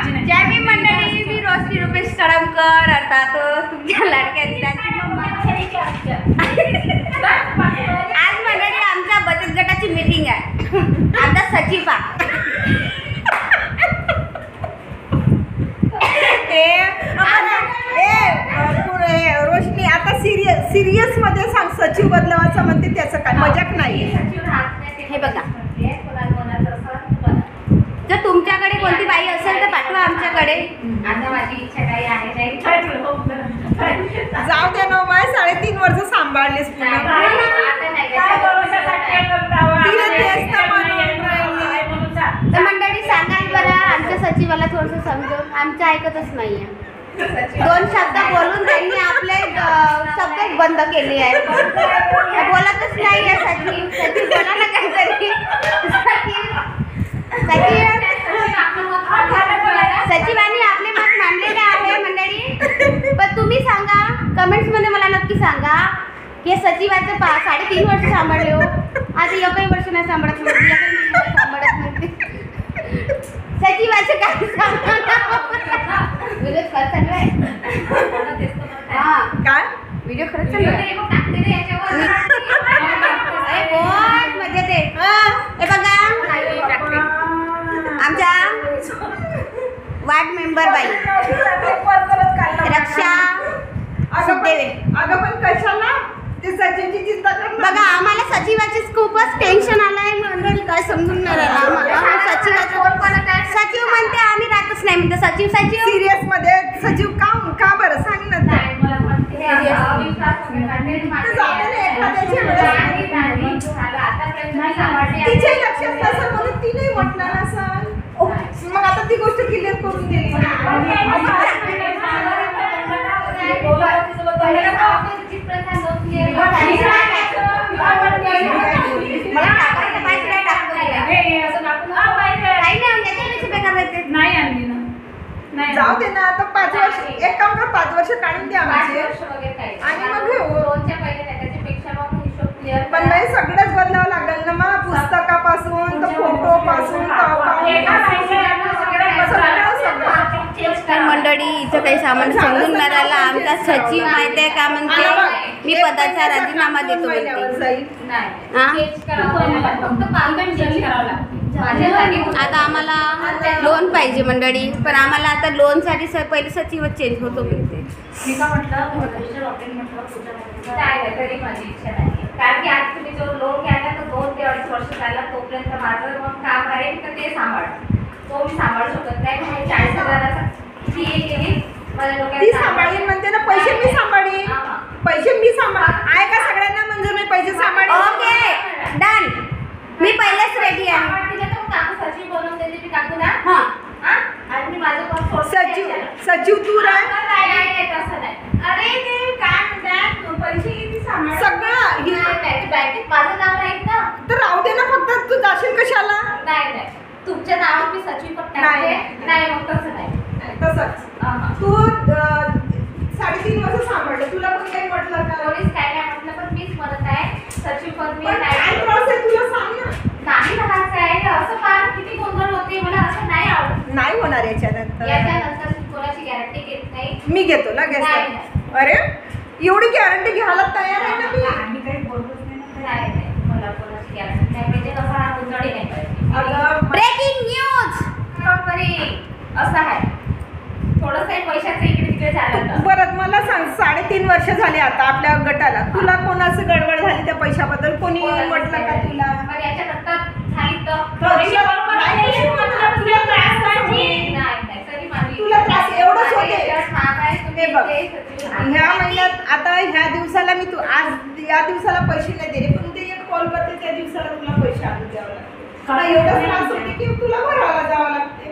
जय भीम मंडळी, मी रोशनी रुपेश कळमकर, अर्थात तुमच्या लाडक्या दिलाची मम्मा. आज मंडळी आमच्या बचत गटाची मीटिंग आहे. आमचा सचिव रोशनी आता सिरियस मध्ये सांग. सचिव बदलावाचं म्हणते त्याचं काय मजाक नाही. हे बघा, जर तुमच्याकडे कोणती बाई असेल तर पाठवा आमच्याकडे. आता माझी इच्छा काही आहे जाऊ दे ना माय, 3.5 वर्ष सांभाळलीस पुन्हा. तर मंडळी सांगाल बरं, आमच्या सचिवाला थोडंसं समजून, आमचं ऐकतच नाहीये. 2 शब्द बोलून त्यांनी आपले शब्द बंद केले आहे. बोलतच नाही आहे सचिव. सचिव बोला ना काहीतरी. सचिवांनी आपले मत मांडलेले आहे मंडळी. पण तुम्ही सांगा कमेंट्स मध्ये, मला नक्की सांगा की सचिवाचे 3.5 वर्ष सांभाळले हो. आता एकही वर्ष नाही सांभाळत नाही, सांभाळत नाही. सचिवाचे काय व्हिडिओ खरंच चालू आहे. काय व्हिडिओ खरंच चालू आहे. बहुत मजेत आहे. हे बघा, आमच्या वार्ड मेंबर बाई रक्षा सुदेवे. अगं पण कशाला ते सचिवची चिंता कर. बघा, आम्हाला सचिवाचीच खूपच टेन्शन आलंय मंडळी. काय समजून नाही राहिलं आम्हाला. सचिव म्हणते आम्ही राहतच नाही म्हणते. सचिव सिरियस मध्ये सचिव का बरं सांग ना. तिचे लक्षात नसेल म्हणून तिने म्हटलं नसेल. मग आता ती गोष्ट क्लिअर करून दिली. जाऊ दे ना, आता 5 वर्ष एक काम कर, 5 वर्ष काढून द्या आमचे आणि मग घेऊ. पण नाही, सगळंच बदलावं लागेल ना मग. पुस्तकापासून तर फोटो पासून तर मंडळी इथं काही सामान समजून नाही राहिला. आमचा सचिव माहिती आहे का म्हणते, मी पदाचा राजीनामा देतो म्हणते. आता आम्हाला लोन पाहिजे मंडळी, पण आम्हाला आता लोनसाठी पहिले सचिवच चेंज होतो म्हणते. मी का म्हटलं तरी माझी इच्छा नाही. कारण की आज तुम्ही जो लोन घ्यायला तर 2 ते 2.5 वर्ष झाला, तोपर्यंत माझं मग काम राहील तर ते सांभाळ. तो मी सांभाळू शकत नाही. 40,000चा किती हे केली ती सांभाळीन म्हणते ना. पैसे मी सांभाळीन. पैसे मी सांभाळ आहे का सगळ्यांना म्हणजे मी पैसे सांभाळीन. Okay done. मी पहिलेच रेडी आहे. सचिव बनवून देते मी काकूला. आणि मी माझं पण सचिव तू राह. तसं नाही. अरे ते काय म्हणतात, पैसे किती सांभाळ सगळं बँकेत माझं नाव राहील ना, तर राहू दे ना. फक्त तू जाशील कशाला. नाही तुमच्या नावात मी सचिव पण नाही. मग तसं नाही. तसंच तू 3.5 वर्ष सांभाळलं. तुला पण काही म्हटलं का? कोणीच काय नाही म्हटलं, पण मीच म्हणत आहे सचिव पद मी काय त्रास आहे तुला सांग ना. नाही राहायचं आहे. असं फार किती गोंधळ होते. मला असं नाही आवडत. नाही होणार याच्यानंतर कोणाची गॅरंटी घेत नाही. मी घेतो लगेच. अरे एवढी गॅरंटी घ्यायला तयार आहे ना मी. आम्ही काही बोलतच नाही. मला कोणाची गॅरंटी नाही पाहिजे. तसा हा गोंधळही नाही पाहिजे. Breaking news. असं आहे थोडंसं पैशाचं इकडे तिकडे झालं. बरं मला सांग, 3.5 वर्ष झाले आता आपल्या गटाला. तुला कोणाचं गडबड झाली त्या पैशाबद्दल? कोणी म्हटलं का तुला? याच्यानंतर झाली तुला त्रास एवढंच होते. ह्या महिन्यात आता ह्या दिवसाला मी आज या दिवसाला पैसे नाही दिले, पण ते एक कॉल करते त्या दिवसाला तुला पैसे आणून द्यावं लागते. एवढं त्रास होते की तुला भरायला जावं लागते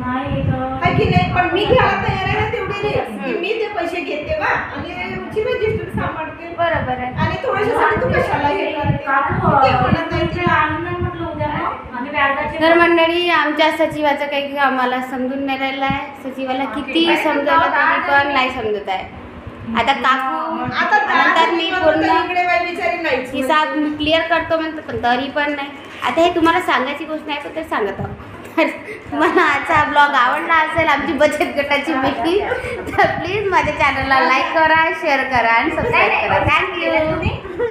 आहे की नाही. पण मी घ्यायला तयार आहे ना तेवढे की मी ते पैसे घेते वा आणि रुची रजिस्टर सांभाळते. बरोबर आहे. आणि थोडेसे तू कशाला हे करते. तर मंडळी आमच्या सचिवाचं काही आम्हाला समजून नाही राहिलं आहे. सचिवाला किती समजवलं तरी पण नाही समजत आहे. आता काकू नंतर मी पूर्ण हिसाब क्लिअर करतो म्हणतो, पण तरी पण नाही. आता हे तुम्हाला सांगायची गोष्ट नाही, पण ते सांगत आहोत. तर तुम्हाला आजचा ब्लॉग आवडला असेल आमची बचत गटाची मीटिंग तर प्लीज माझ्या चॅनलला लाईक करा शेअर करा आणि सबस्क्राईब करा. थँक्यू.